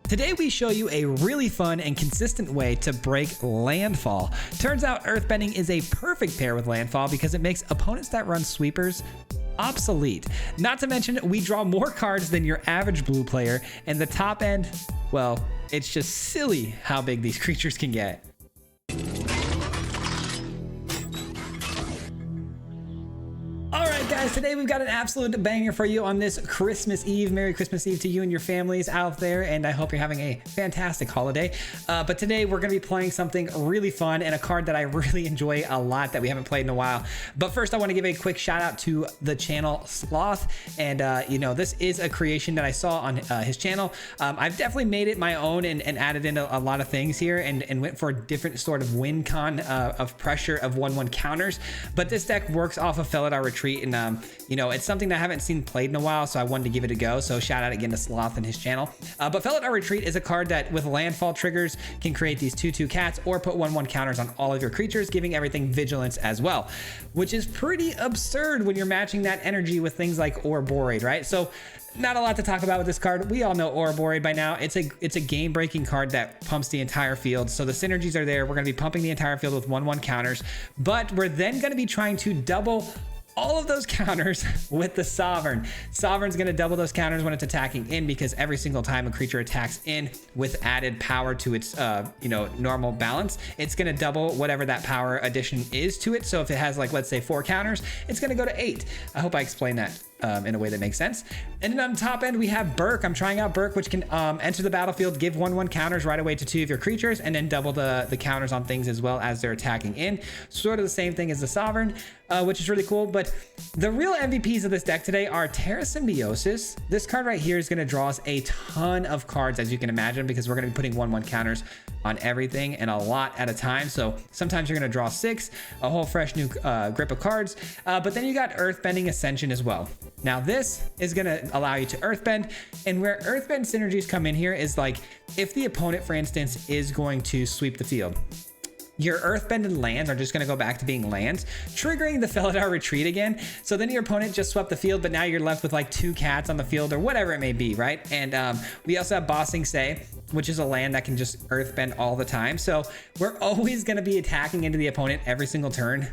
Today we show you a really fun and consistent way to break landfall. Turns out Earthbending is a perfect pair with landfall because it makes opponents that run sweepers obsolete. Not to mention, we draw more cards than your average blue player, and the top end, well, it's just silly how big these creatures can get. Guys, today we've got an absolute banger for you on this Christmas Eve. Merry Christmas Eve to you and your families out there, and I hope you're having a fantastic holiday. But today we're going to be playing something really fun and a card that I really enjoy a lot that we haven't played in a while. But first I want to give a quick shout out to the channel Sloth, and this is a creation that I saw on his channel. I've definitely made it my own and added in a lot of things here and went for a different sort of win con of pressure of 1/1 counters. But this deck works off of Felidar Retreat, and it's something that I haven't seen played in a while, so I wanted to give it a go. So shout out again to Sloth and his channel. But Felidar Retreat is a card that with landfall triggers can create these 2/2 cats or put 1/1 counters on all of your creatures, giving everything vigilance as well, which is pretty absurd when you're matching that energy with things like Ouroboros, right? So not a lot to talk about with this card. We all know Ouroboros by now. It's a game-breaking card that pumps the entire field. So the synergies are there. We're going to be pumping the entire field with 1/1 counters, but we're then going to be trying to double all of those counters with the Sovereign. Sovereign's going to double those counters when it's attacking in, because every single time a creature attacks in with added power to its normal balance, it's going to double whatever that power addition is to it. So if it has, like, let's say 4 counters, it's going to go to 8. I hope I explained that in a way that makes sense. And then on top end we have Burke. I'm trying out Burke, which can enter the battlefield, give 1/1 counters right away to 2 of your creatures, and then double the counters on things as well as they're attacking in. Sort of the same thing as the Sovereign, which is really cool. But the real MVPs of this deck today are Terra Symbiosis. This card right here is going to draw us a ton of cards, as you can imagine, because we're going to be putting 1/1 counters on everything and a lot at a time. So sometimes you're going to draw 6, a whole fresh new grip of cards. But then you got Earthbending Ascension as well. Now this is going to allow you to Earthbend, and where Earthbend synergies come in here is, like, if the opponent, for instance, is going to sweep the field, your Earthbended lands are just going to go back to being lands, triggering the Felidar Retreat again. So then your opponent just swept the field, but now you're left with like 2 cats on the field or whatever it may be, right? And we also have Bossing Say, which is a land that can just Earthbend all the time. So we're always going to be attacking into the opponent every single turn,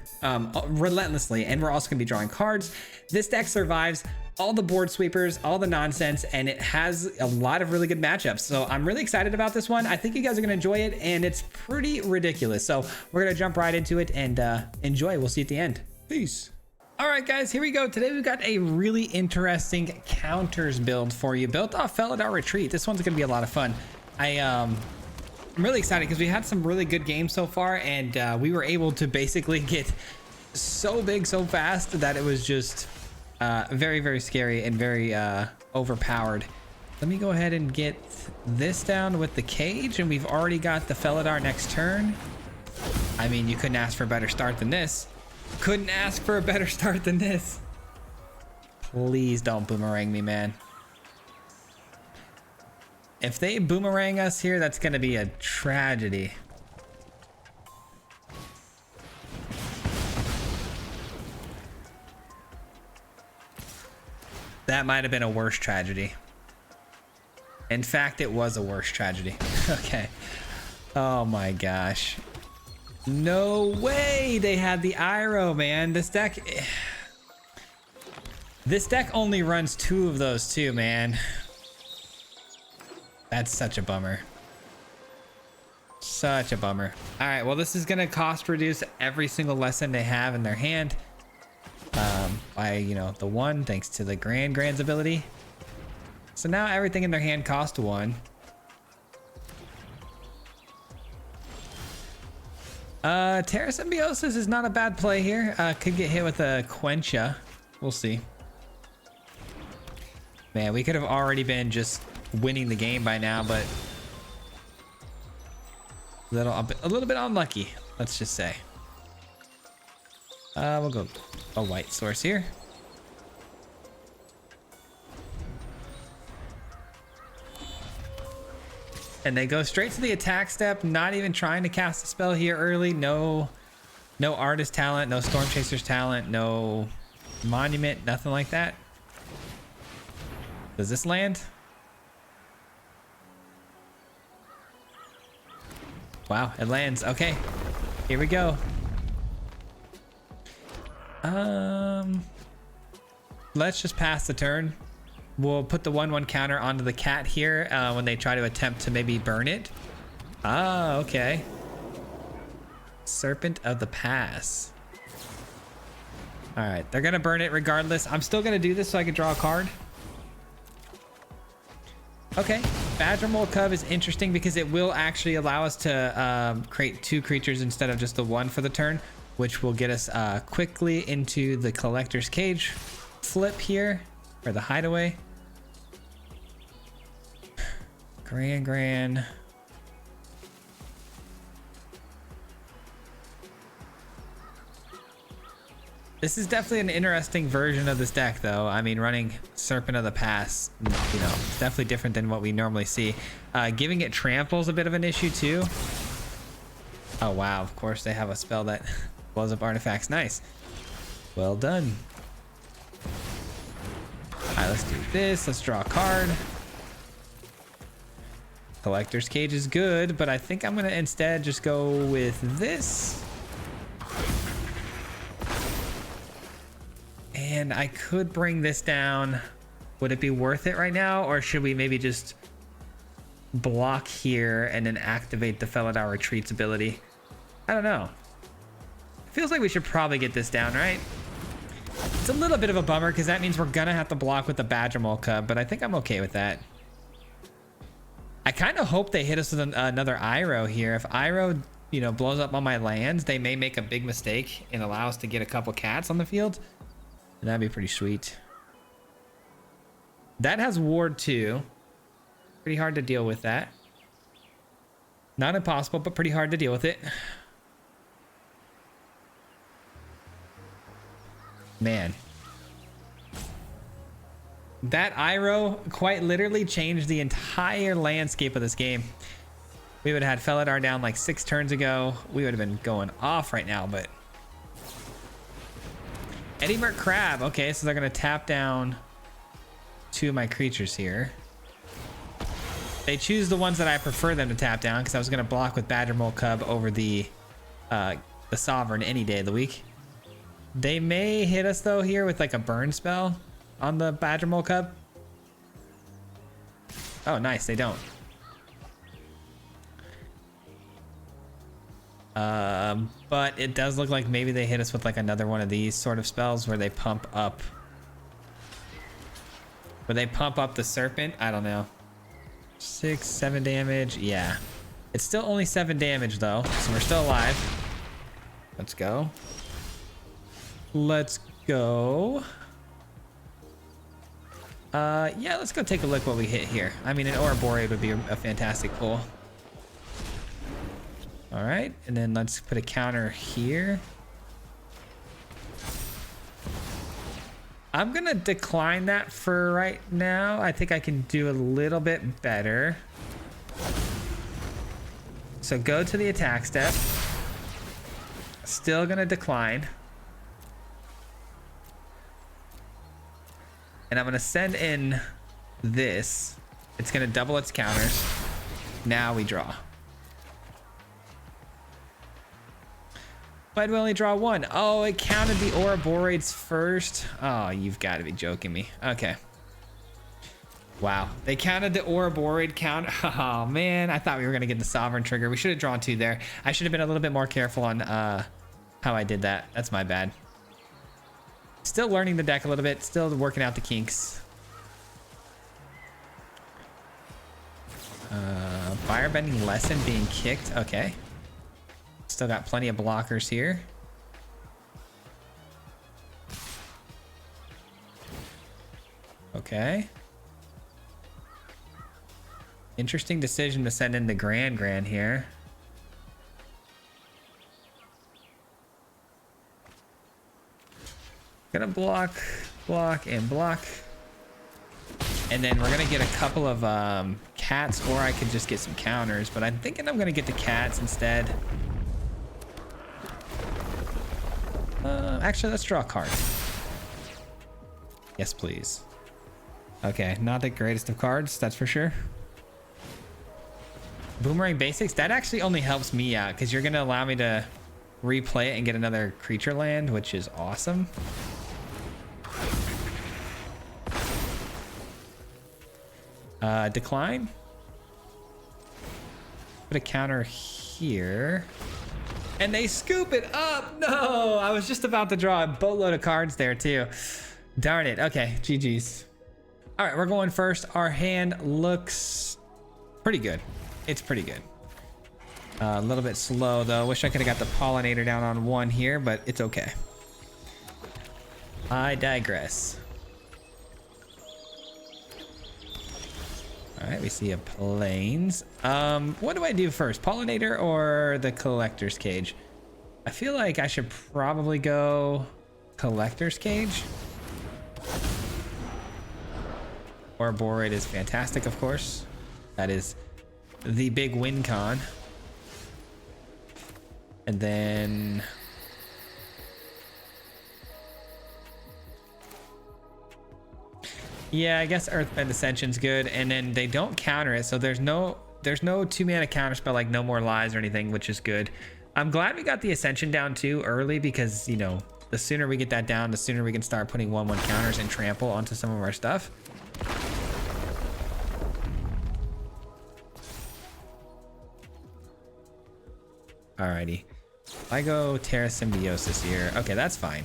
relentlessly, and we're also going to be drawing cards. This deck survives all the board sweepers, all the nonsense, and it has a lot of really good matchups. So I'm really excited about this one. I think you guys are gonna enjoy it, and it's pretty ridiculous. So we're gonna jump right into it and enjoy. We'll see you at the end. Peace. All right, guys, here we go. Today we've got a really interesting counters build for you, built off Felidar Retreat. This one's gonna be a lot of fun. I'm really excited because we had some really good games so far, and we were able to basically get so big so fast that it was just very, very scary and very overpowered. Let me go ahead and get this down with the cage, and we've already got the Felidar next turn. I mean, you couldn't ask for a better start than this. Couldn't ask for a better start than this. Please don't boomerang me, man. If they boomerang us here, that's gonna be a tragedy. That might have been a worse tragedy. In fact, it was a worse tragedy. Okay. Oh my gosh. No way they had the Iroh, man. This deck only runs 2 of those too, man. That's such a bummer. Such a bummer. All right, well, this is gonna cost reduce every single lesson they have in their hand. By the 1, thanks to the Grand's ability. So now everything in their hand cost 1. Terra Symbiosis is not a bad play here. Could get hit with a Quencha. We'll see. Man, we could have already been just winning the game by now, but a little bit unlucky, let's just say. We'll go a white source here. And they go straight to the attack step, not even trying to cast a spell here early. No artist talent, no storm chaser's talent, no monument, nothing like that. Does this land? Wow, it lands. Okay, here we go. Let's just pass the turn. We'll put the 1/1 counter onto the cat here when they try to attempt to maybe burn it. Ah, okay. Serpent of the Pass. All right, they're gonna burn it regardless. I'm still gonna do this so I can draw a card. Okay, Badger Mole Cub is interesting because it will actually allow us to create 2 creatures instead of just the 1 for the turn, which will get us quickly into the Collector's Cage flip here, or the Hideaway. Gran. This is definitely an interesting version of this deck, though. I mean, running Serpent of the Pass, you know, it's definitely different than what we normally see. Giving it trample is a bit of an issue, too. Oh, wow. Of course, they have a spell that blows up artifacts. Nice. Well done. All right, let's do this. Let's draw a card. Collector's Cage is good, but I think I'm going to instead just go with this. And I could bring this down. Would it be worth it right now? Or should we maybe just block here and then activate the Felidar Retreat's ability? I don't know. Feels like we should probably get this down, right? It's a little bit of a bummer because that means we're gonna have to block with the Badger Mole Cub, but I think I'm okay with that. I kind of hope they hit us with another Iroh here. If Iroh, you know, blows up all my lands, they may make a big mistake and allow us to get a couple cats on the field. And that'd be pretty sweet. That has Ward 2. Pretty hard to deal with that. Not impossible, but pretty hard to deal with it. Man. That Iroh quite literally changed the entire landscape of this game. We would have had Felidar down like 6 turns ago. We would have been going off right now, but... Eddie Merc Crab. Okay, so they're going to tap down 2 of my creatures here. They choose the ones that I prefer them to tap down because I was going to block with Badger Mole Cub over the Sovereign any day of the week. They may hit us though here with like a burn spell on the Badger Mole Cub. Oh, nice. They don't. But it does look like maybe they hit us with like another one of these sort of spells where they pump up. Where they pump up the Serpent. I don't know. 6, 7 damage. Yeah. It's still only 7 damage though, so we're still alive. Let's go. Let's go. Yeah, let's go take a look what we hit here. I mean, an Ouroboros would be a fantastic pull. All right, and then let's put a counter here. I'm gonna decline that for right now. I think I can do a little bit better. So go to the attack step. Still gonna decline. And I'm gonna send in this. It's gonna double its counters. Now we draw. But we only draw 1. Oh, it counted the Ouroboros first. Oh, you've got to be joking me. Okay. Wow. They counted the Ouroboros count. Oh, man. I thought we were going to get the Sovereign trigger. We should have drawn 2 there. I should have been a little bit more careful on how I did that. That's my bad. Still learning the deck a little bit. Still working out the kinks. Firebending lesson being kicked. Okay. Still got plenty of blockers here. Okay. Interesting decision to send in the Gran here. Gonna block, and block. And then we're gonna get a couple of cats, or I could just get some counters, but I'm thinking I'm gonna get the cats instead. Actually, let's draw a card. Yes, please. Okay, not the greatest of cards, that's for sure. Boomerang Basics, that actually only helps me out because you're going to allow me to replay it and get another creature land, which is awesome. Decline. Put a counter here. And they scoop it up. No, I was just about to draw a boatload of cards there too. Darn it. Okay, GG's. All right, we're going first. Our hand looks pretty good. It's pretty good. A little bit slow though. Wish I could have got the pollinator down on one here, but it's okay. I digress. All right, we see a plains. What do I do first? Pollinator or the collector's cage? I feel like I should probably go collector's cage. Or Borate is fantastic, of course. That is the big win con. And then yeah, I guess Earthbend Ascension's good, and then they don't counter it, so there's no 2-mana counterspell like No More Lies or anything, which is good. I'm glad we got the Ascension down too early because, you know, the sooner we get that down, the sooner we can start putting 1/1 counters and trample onto some of our stuff. Alrighty. I go Terra Symbiosis here. Okay, that's fine.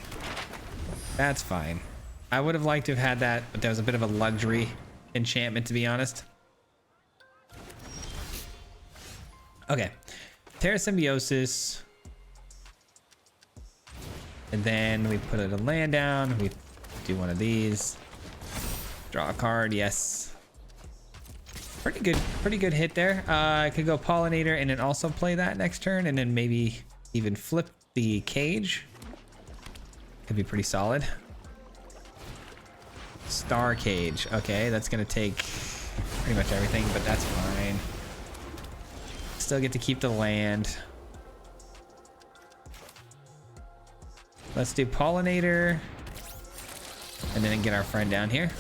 That's fine. I would have liked to have had that, but that was a bit of a luxury enchantment, to be honest. Okay. Terra Symbiosis. And then we put a land down. We do one of these. Draw a card, yes. Pretty good hit there. I could go Pollinator and then also play that next turn, and then maybe even flip the cage. Could be pretty solid. Star Cage. Okay, that's gonna take pretty much everything, but that's fine. Still get to keep the land. Let's do Pollinator and then get our friend down here.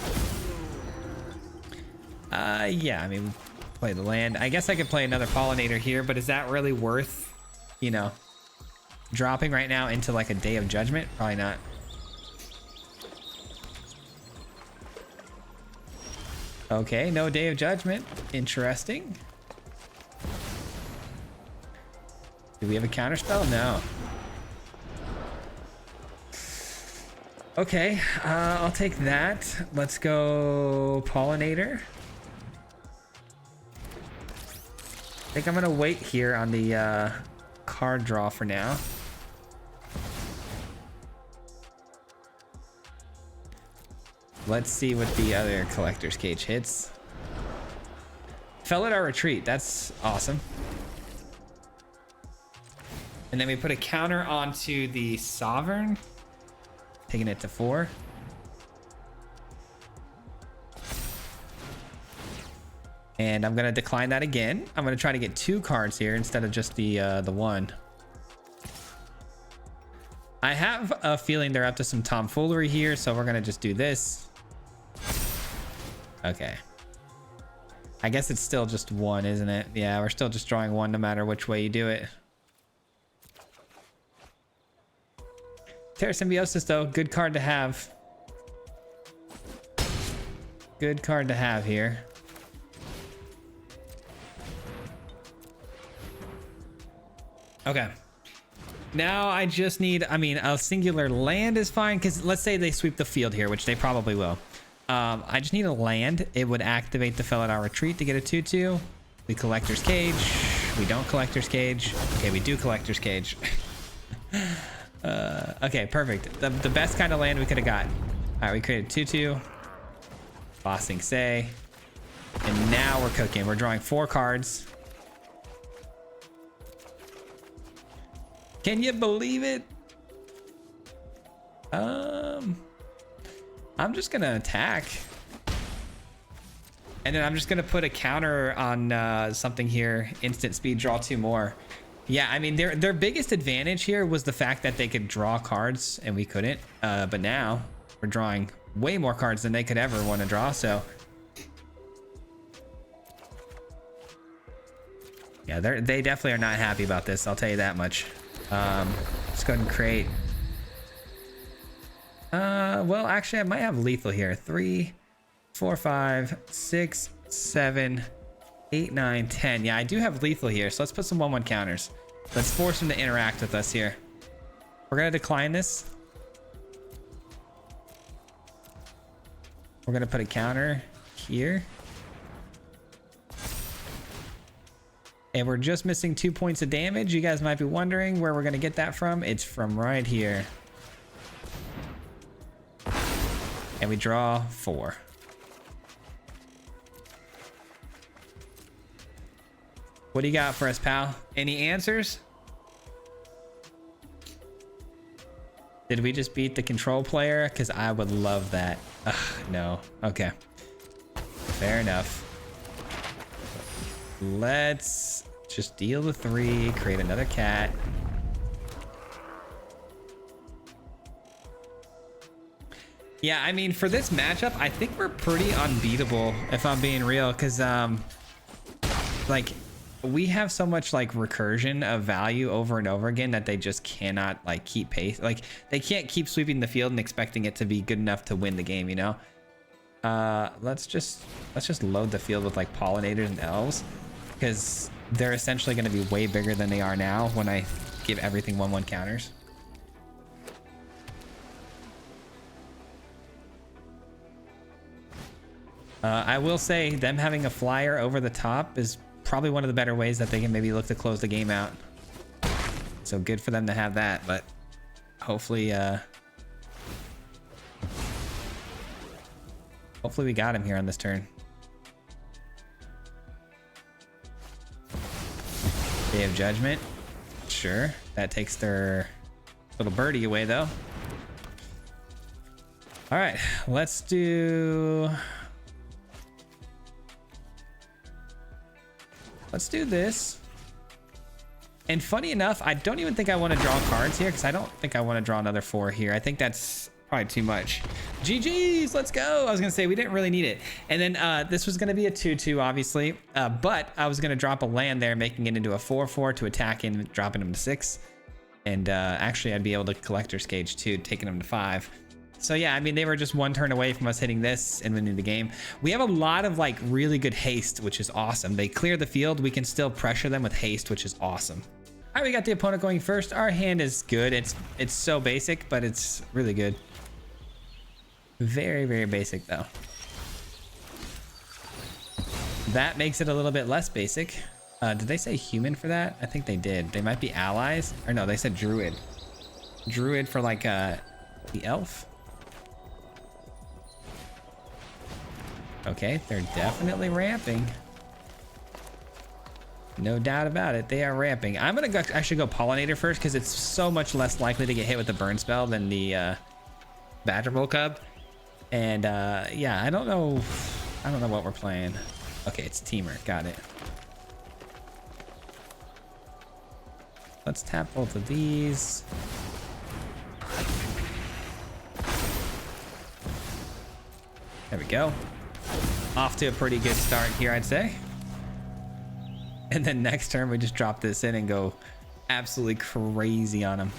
Yeah, I mean, play the land. I guess I could play another Pollinator here, but is that really worth, you know, dropping right now into like a Day of Judgment? Probably not. Okay, no Day of Judgment. Interesting. Do we have a counterspell? No. Okay, I'll take that. Let's go Pollinator. I think I'm gonna wait here on the card draw for now. Let's see what the other collector's cage hits. Fell at our retreat. That's awesome. And then we put a counter onto the Sovereign, taking it to 4. And I'm gonna decline that again. I'm gonna try to get 2 cards here instead of just the 1. I have a feeling they're up to some tomfoolery here, so we're gonna just do this. Okay. I guess it's still just 1, isn't it? Yeah, we're still just drawing 1 no matter which way you do it. Terra Symbiosis though, good card to have. Good card to have here. Okay. Now I just need, I mean, a singular land is fine, because let's say they sweep the field here, which they probably will. I just need a land. It would activate the Fell at our retreat to get a 2/2. We Collector's Cage. We don't Collector's Cage. Okay, we do Collector's Cage. Okay, perfect. The best kind of land we could have got. All right, we created 2/2. Bossing Say. And now we're cooking. We're drawing 4 cards. Can you believe it? I'm just gonna attack. And then I'm just gonna put a counter on something here. Instant speed, draw 2 more. Yeah, I mean, their biggest advantage here was the fact that they could draw cards and we couldn't. But now we're drawing way more cards than they could ever want to draw, so. Yeah, they definitely are not happy about this. I'll tell you that much. Let's go ahead and create. Well, actually, I might have lethal here. 3, 4, 5, 6, 7, 8, 9, 10. Yeah, I do have lethal here. So let's put some 1/1 counters. Let's force them to interact with us here. We're gonna decline this. We're gonna put a counter here. And we're just missing 2 points of damage. You guys might be wondering where we're gonna get that from. It's from right here. And we draw 4. What do you got for us, pal? Any answers? Did we just beat the control player? Because I would love that. Ugh, no. Okay. Fair enough. Let's just deal the 3, create another cat. Yeah, I mean, for this matchup, I think we're pretty unbeatable, if I'm being real, because, like, we have so much, like, recursion of value over and over again that they just cannot, like, keep pace. Like, they can't keep sweeping the field and expecting it to be good enough to win the game, you know? Let's just load the field with, like, pollinators and elves, because they're essentially going to be way bigger than they are now when I give everything 1/1 counters. I will say them having a flyer over the top is probably one of the better ways that they can maybe look to close the game out. So good for them to have that, but hopefully hopefully we got him here on this turn. Day of Judgment. Sure. That takes their little birdie away though. All right, let's do this. And funny enough, I don't even think I want to draw cards here because I don't think I want to draw another 4 here. I think that's probably too much. GG's, let's go. I was gonna say we didn't really need it. And then this was gonna be a 2/2 obviously, but I was gonna drop a land there, making it into a 4/4 to attack him, dropping him to 6. And actually I'd be able to Collector's Cage too, taking him to 5. So yeah, I mean, they were just 1 turn away from us hitting this and winning the game. We have a lot of like really good haste, which is awesome. They clear the field. We can still pressure them with haste, which is awesome. All right, we got the opponent going first. Our hand is good. It's so basic, but it's really good. Very, very basic though. That makes it a little bit less basic. Did they say human for that? I think they did. They might be allies. Or no, they said druid. Druid for like the elf. Okay, they're definitely ramping. No doubt about it, they are ramping. I'm gonna actually go Pollinator first because it's so much less likely to get hit with the burn spell than the Badger Bowl Cub. And yeah, I don't know what we're playing. Okay, it's Teamer, got it. Let's tap both of these. There we go. Off to a pretty good start here, I'd say. And then next turn, we just drop this in and go absolutely crazy on them.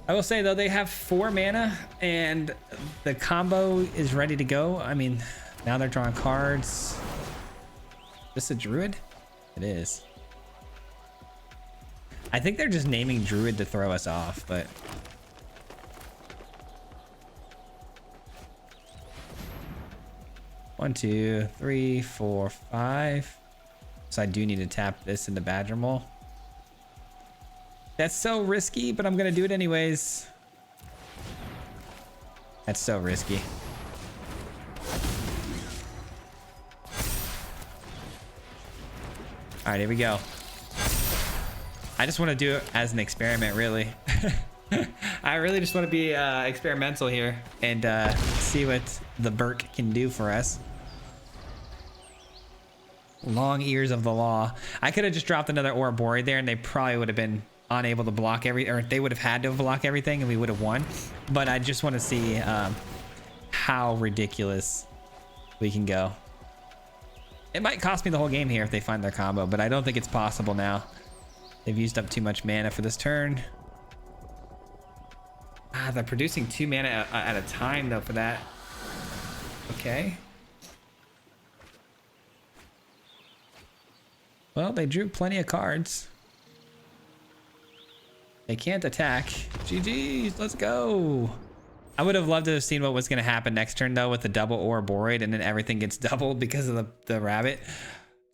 I will say, though, they have 4 mana, and the combo is ready to go. I mean, now they're drawing cards. Is this a druid? It is. I think they're just naming druid to throw us off, but... One, 2, 3, 4, 5. So I do need to tap this into Badger Mole. That's so risky, but I'm gonna do it anyways. That's so risky. All right, here we go. I just want to do it as an experiment, really. I really just want to be experimental here and see what the Burke can do for us. Long ears of the law. I could have just dropped another Ouroboros there and they probably would have been unable to block or they would have had to block everything and we would have won. But I just want to see how ridiculous we can go. It might cost me the whole game here if they find their combo, but I don't think it's possible now. They've used up too much mana for this turn. Ah, they're producing 2 mana at a time though for that. Okay. Well, they drew plenty of cards. They can't attack. GG's, let's go. I would have loved to have seen what was going to happen next turn though with the double Ouroboros, and then everything gets doubled because of the rabbit.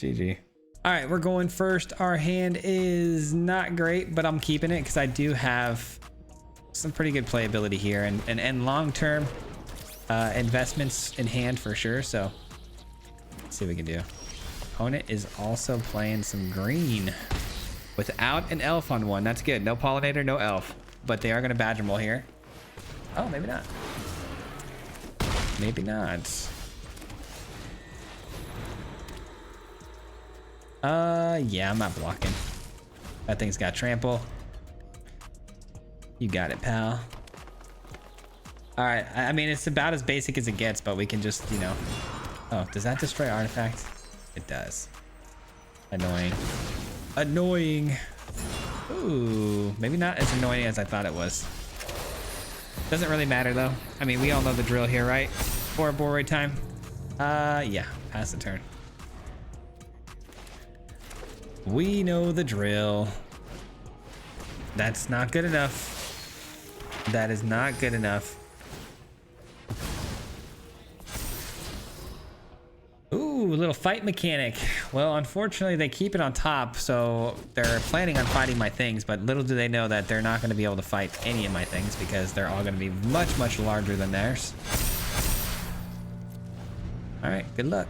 GG. All right, we're going first. Our hand is not great, but I'm keeping it because I do have some pretty good playability here and long-term investments in hand for sure. So let's see what we can do. Opponent is also playing some green without an elf on one. That's good. No pollinator, no elf, but they are going to badger roll here. Oh, maybe not. Maybe not. Yeah, I'm not blocking. That thing's got trample. You got it, pal. All right, I mean, it's about as basic as it gets, but we can just, you know. Oh, does that destroy artifacts? It does. Annoying. Annoying. Ooh, maybe not as annoying as I thought it was. Doesn't really matter though. I mean, we all know the drill here, right? Ouroboros time. Yeah, pass the turn. We know the drill. That's not good enough. That is not good enough. Ooh, a little fight mechanic. Well, unfortunately, they keep it on top, so they're planning on fighting my things, but little do they know that they're not going to be able to fight any of my things because they're all going to be much, much larger than theirs. All right, good luck.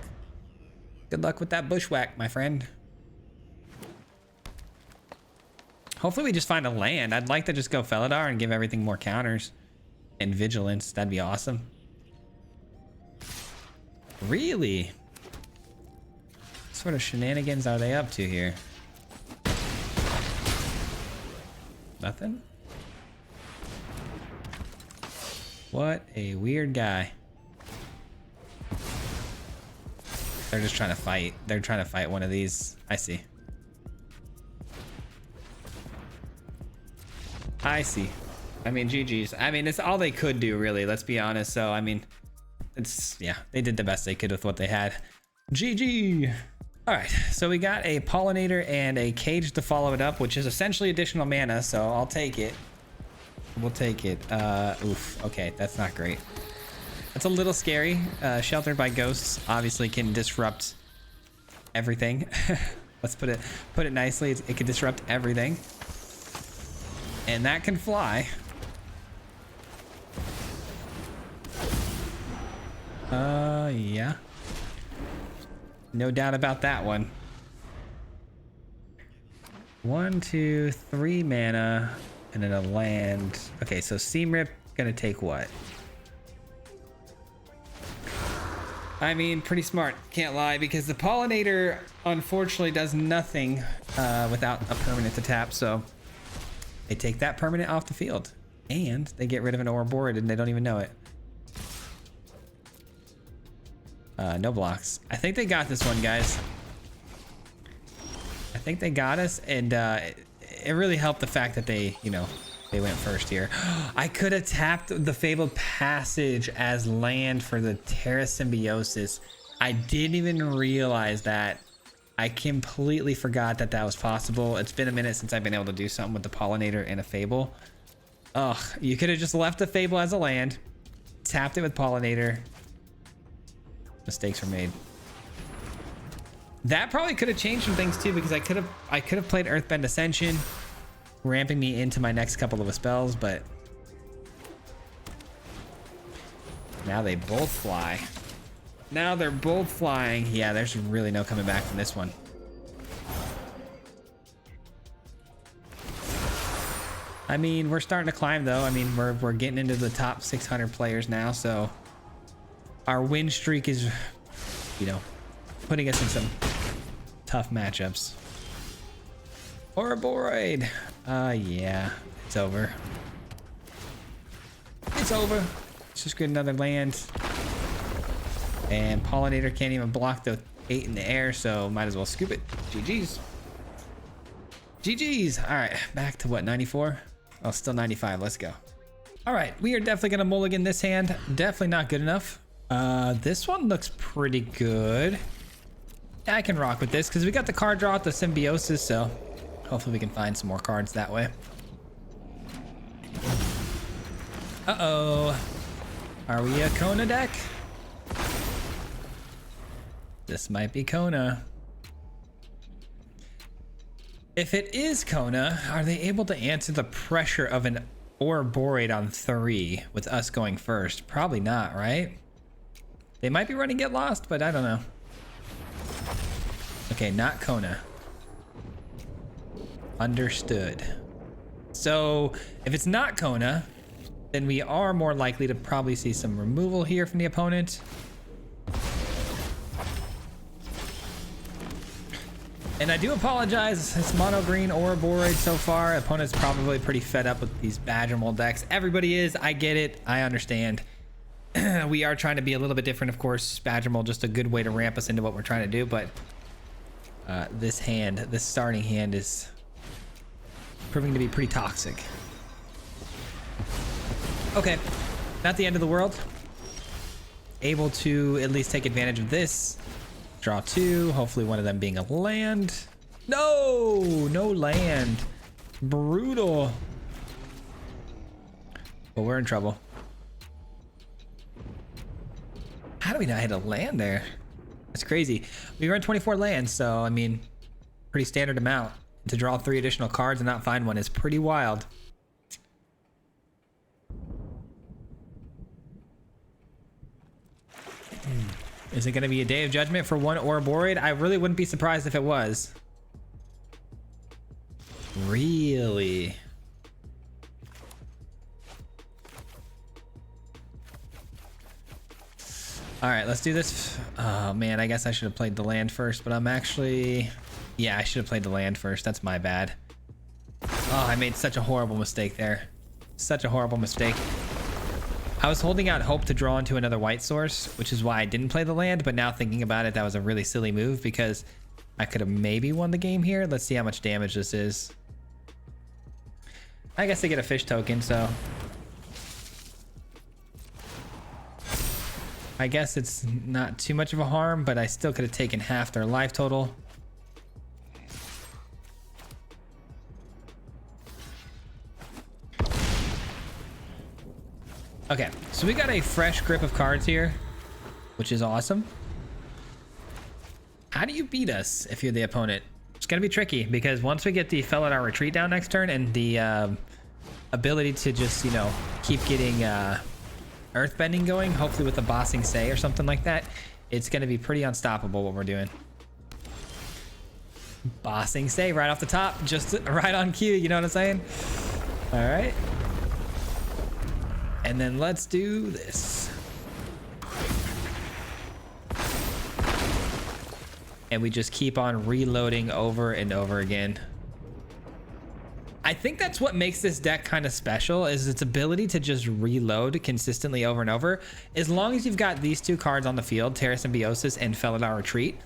Good luck with that bushwhack, my friend. Hopefully we just find a land. I'd like to just go Felidar and give everything more counters and vigilance. That'd be awesome. Really? What sort of shenanigans are they up to here? Nothing? What a weird guy. They're just trying to fight. They're trying to fight one of these. I see. I see. I mean, GG's. I mean, it's all they could do, really. Let's be honest. So, I mean, it's, yeah, they did the best they could with what they had. GG. All right, so we got a pollinator and a cage to follow it up, which is essentially additional mana, so I'll take it. We'll take it. Oof, okay, that's not great. That's a little scary. Sheltered by ghosts obviously can disrupt everything. Let's put it nicely. It can disrupt everything. And that can fly. Yeah. No doubt about that one. 1, 2, 3 mana, and then a land. Okay, so Seam Rip gonna take what? I mean, pretty smart, can't lie, because the pollinator unfortunately does nothing without a permanent to tap, so they take that permanent off the field, and they get rid of an Ouroboros and they don't even know it. No blocks. I think they got this one, guys. I think they got us, and it really helped the fact that they, you know, they went first here. I could have tapped the Fabled Passage as land for the Terra Symbiosis. I didn't even realize that. I completely forgot that that was possible. It's been a minute since I've been able to do something with the Pollinator and a Fable. Ugh, you could have just left the Fable as a land, tapped it with Pollinator. Mistakes were made. That probably could have changed some things too, because I could have played Earthbend Ascension, ramping me into my next couple of spells, but now they both fly. Now they're both flying. Yeah, there's really no coming back from this one. I mean, we're starting to climb though. I mean, we're getting into the top 600 players now, so our win streak is, you know, putting us in some tough matchups. Ouroboros. Yeah, it's over. It's over. Let's just get another land. And Pollinator can't even block the 8 in the air, so might as well scoop it. GG's. GG's. All right, back to what, 94? Oh, still 95. Let's go. All right, we are definitely gonna mulligan this hand. Definitely not good enough. This one looks pretty good. Yeah, I can rock with this because we got the card draw with the symbiosis, so hopefully we can find some more cards that way. Uh-oh. Are we a Kona deck? This might be Kona. If it is Kona, are they able to answer the pressure of an Ouroboros on 3 with us going first? Probably not, right? They might be running Get Lost, but I don't know. Okay, not Kona. Understood. So if it's not Kona, then we are more likely to probably see some removal here from the opponent. And I do apologize, it's mono green Ouroboros so far. Opponent's probably pretty fed up with these Badger Mold decks. Everybody is, I get it, I understand. We are trying to be a little bit different, of course. Badger Mold, just a good way to ramp us into what we're trying to do, but this starting hand is proving to be pretty toxic. Okay, not the end of the world. Able to at least take advantage of this. Draw 2, hopefully one of them being a land. No, no land. Brutal. Well, we're in trouble. How do we not hit a land there? That's crazy. We run 24 lands, so I mean, pretty standard amount. To draw 3 additional cards and not find one is pretty wild. Is it going to be a day of judgment for one Ouroboros? I really wouldn't be surprised if it was. Really? All right, let's do this. Oh man, I guess I should have played the land first, but I'm actually... Yeah, I should have played the land first. That's my bad. Oh, I made such a horrible mistake there. Such a horrible mistake. I was holding out hope to draw into another white source, which is why I didn't play the land, but now thinking about it, that was a really silly move because I could have maybe won the game here. Let's see how much damage this is. I guess they get a fish token, so... I guess it's not too much of a harm, but I still could have taken half their life total. Okay, so we got a fresh grip of cards here, which is awesome. How do you beat us if you're the opponent? It's gonna be tricky because once we get the Fell at our retreat down next turn and the ability to just, you know, keep getting Earthbending going, hopefully with the Bossing Say or something like that, it's gonna be pretty unstoppable what we're doing. Bossing Say right off the top, just right on cue, you know what I'm saying? All right. And then let's do this. And we just keep on reloading over and over again. I think that's what makes this deck kind of special, is its ability to just reload consistently over and over. As long as you've got these 2 cards on the field, Terra Symbiosis and Fell at our Retreat,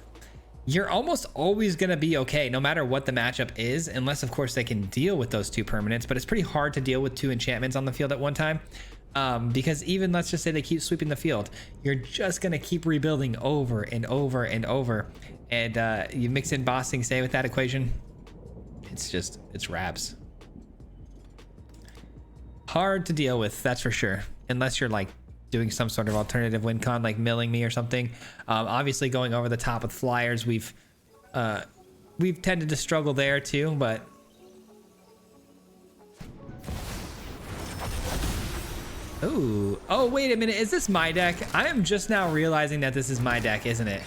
you're almost always going to be okay, no matter what the matchup is, unless of course they can deal with those 2 permanents, but it's pretty hard to deal with 2 enchantments on the field at one time. Because even, let's just say they keep sweeping the field, you're just going to keep rebuilding over and over and over. And you mix in Bossing Say with that equation, it's Rabs. Hard to deal with, that's for sure. Unless you're like doing some sort of alternative win con, like milling me or something. Obviously going over the top with flyers, we've tended to struggle there too, but... Ooh. Oh, wait a minute. Is this my deck? I am just now realizing that this is my deck, isn't it?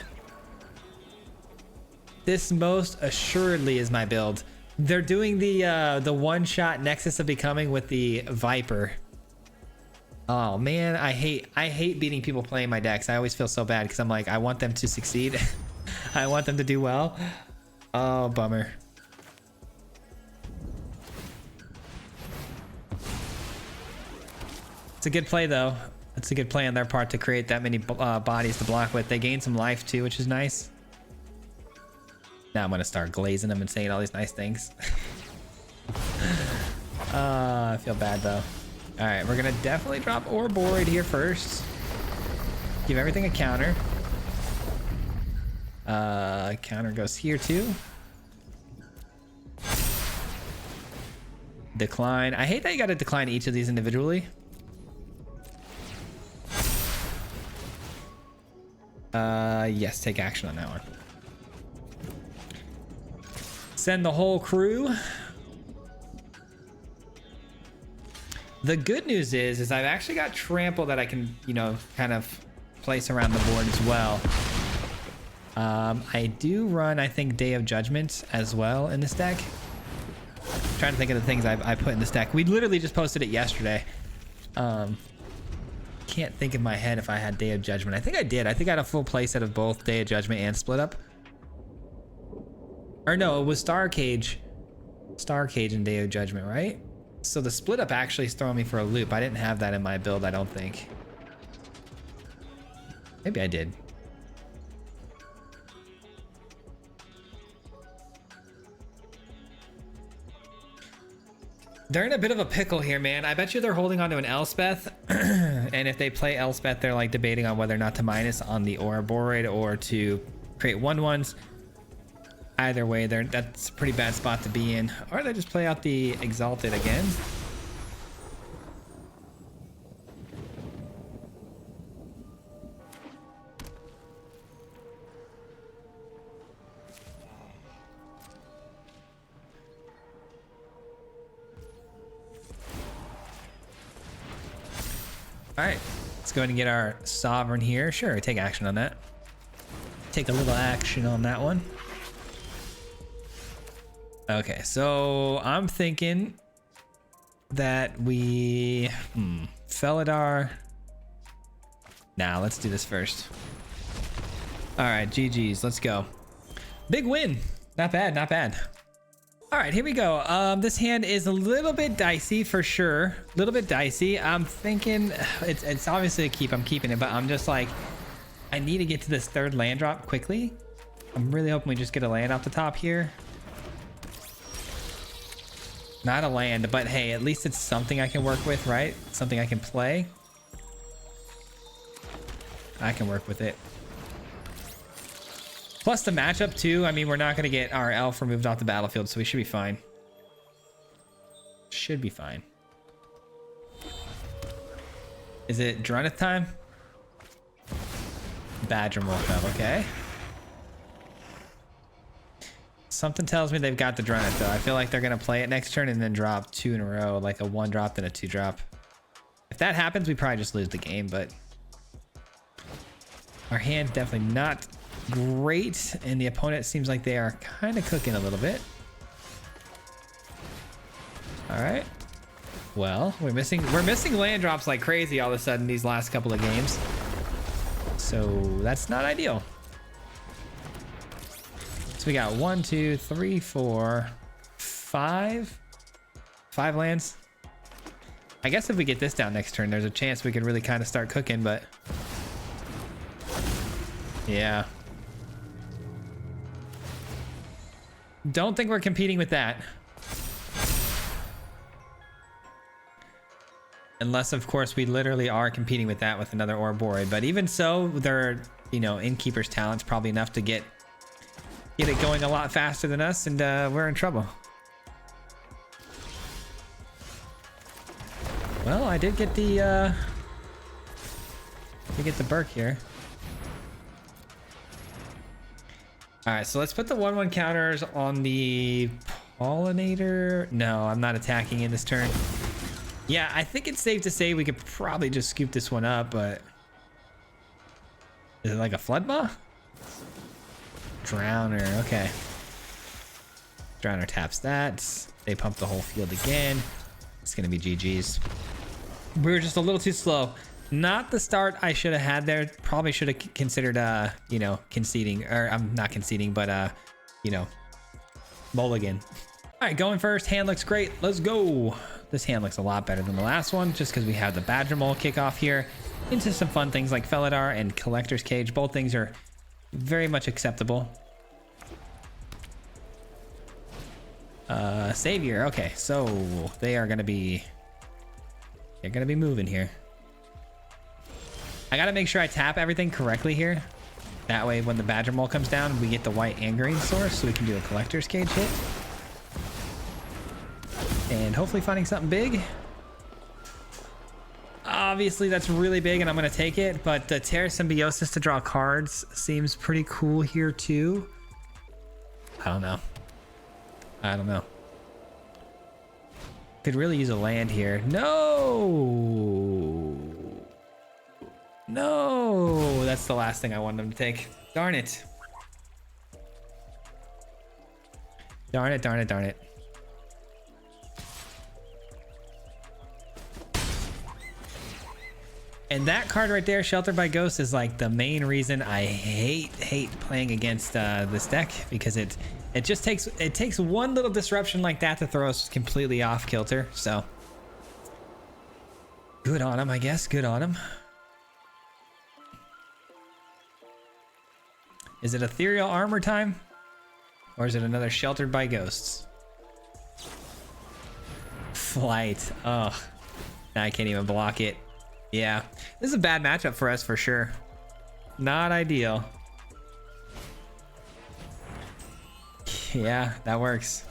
This most assuredly is my build. They're doing the one-shot Nexus of Becoming with the Viper. Oh man, I hate beating people playing my decks. I always feel so bad because I'm like, I want them to succeed. I want them to do well. Oh, bummer. It's a good play though. It's a good play on their part to create that many bodies to block with. They gain some life too, which is nice. Now I'm gonna start glazing them and saying all these nice things. I feel bad though. All right, we're gonna definitely drop Ouroboros here first. Give everything a counter. Counter goes here too. Decline. I hate that you gotta decline each of these individually. Yes, take action on that one. Send the whole crew. The good news is I've actually got trample that I can, you know, kind of place around the board as well. I do run, I think, Day of Judgment as well in this deck. I'm trying to think of the things I put in this deck. We literally just posted it yesterday. Can't think in my head if I had Day of Judgment. I think I did. I think I had a full playset of both Day of Judgment and Split Up. Or no, it was Star Cage. Star Cage and Day of Judgment, right? So the Split Up actually is throwing me for a loop. I didn't have that in my build, I don't think. Maybe I did. They're in a bit of a pickle here, man. I bet you they're holding on to an Elspeth. And if they play Elspeth, they're like debating on whether or not to minus on the Ouroboros or to create 1/1s. Either way, that's a pretty bad spot to be in. Or they just play out the Exalted again. All right, let's go ahead and get our Sovereign here. Sure, take action on that. Take a little action on that one. Okay, so I'm thinking that we... Felidar. Nah, let's do this first. All right, GG's, let's go. Big win. Not bad, not bad. All right, here we go. This hand is a little bit dicey for sure. A little bit dicey. I'm thinking it's obviously a keep. I'm keeping it, but I'm just like, I need to get to this third land drop quickly. I'm really hoping we just get a land off the top here. Not a land, but hey, at least it's something I can work with, right? Something I can play. I can work with it. Plus the matchup too. I mean, we're not going to get our elf removed off the battlefield, so we should be fine. Should be fine. Is it Druneth time? Badger woke up, okay. Something tells me they've got the Druneth though. I feel like they're going to play it next turn and then drop 2 in a row, like a 1 drop then a 2 drop. If that happens, we probably just lose the game, but our hand's definitely not great, and the opponent seems like they are kind of cooking a little bit. All right, well, we're missing land drops like crazy all of a sudden these last couple of games, so that's not ideal. So we got 1 2 3 4 5 lands. I guess if we get this down next turn, there's a chance we could really kind of start cooking, but yeah, don't think we're competing with that. Unless, of course, we literally are competing with that with another Ouroboros. But even so, they're, you know, Innkeeper's talent's probably enough to get it going a lot faster than us, and we're in trouble. Well, I did get the Burke here. All right, so let's put the 1/1 counters on the Pollinator. No, I'm not attacking in this turn. Yeah, I think it's safe to say we could probably just scoop this one up, but is it like a Floodmaw? Drowner, okay. Drowner taps that. They pump the whole field again. It's gonna be GG's. We were just a little too slow. Not the start I should have had there. Probably should have considered, you know, conceding, or I'm not conceding, but, you know, mulligan. All right, going first. Hand looks great. Let's go. This hand looks a lot better than the last one, just because we have the Badger Mole kickoff here into some fun things like Felidar and Collector's Cage. Both things are very much acceptable. Savior. Okay, so they're gonna be moving here. I gotta make sure I tap everything correctly here. That way when the Badger Mole comes down, we get the white and green source, so we can do a collector's cage hit. And hopefully finding something big. Obviously that's really big and I'm gonna take it, but the Terra Symbiosis to draw cards seems pretty cool here too. I don't know. Could really use a land here. No, that's the last thing I wanted them to take. Darn it. Darn it. And that card right there, Sheltered by Ghosts, is like the main reason I hate playing against this deck, because it just takes one little disruption like that to throw us completely off kilter. So good on him, I guess. Good on him. Is it Ethereal Armor time? Or is it another Sheltered by Ghosts? Flight. Oh, I can't even block it. Yeah, this is a bad matchup for us for sure. Not ideal. Yeah, that works.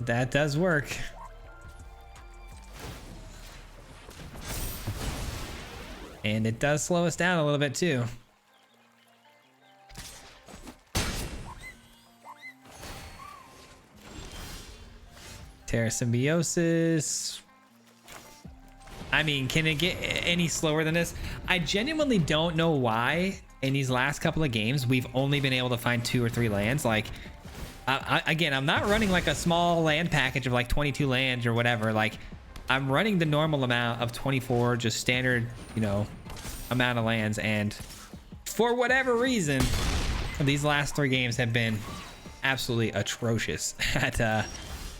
That does work. And it does slow us down a little bit too. Terra Symbiosis. I mean, can it get any slower than this? I genuinely don't know why in these last couple of games we've only been able to find 2 or 3 lands. Like, again, I'm not running like a small land package of like 22 lands or whatever. Like, I'm running the normal amount of 24, just standard, you know, amount of lands. And for whatever reason, these last 3 games have been absolutely atrocious at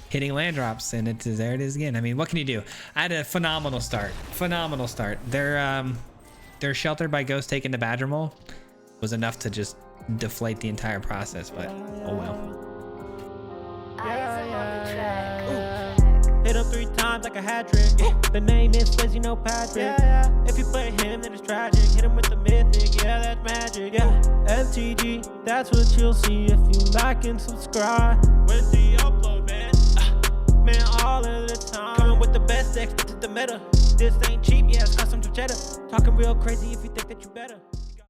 hitting land drops, and there it is again. I mean, what can you do? I had a phenomenal start. Their Sheltered by Ghost taking the Badger Mole was enough to just deflate the entire process, but oh well. Hit him 3 times like a hat trick. The name is Swayze, no Patrick. If you play him, then it's tragic. Hit him with the mythic, yeah, that's magic. MTG, that's what you'll see if you like and subscribe. With the upload, man. Man, all of the time. Coming with the best decks, this is the meta. This ain't cheap, yeah, it's custom to cheddar. Talking real crazy if you think that you better.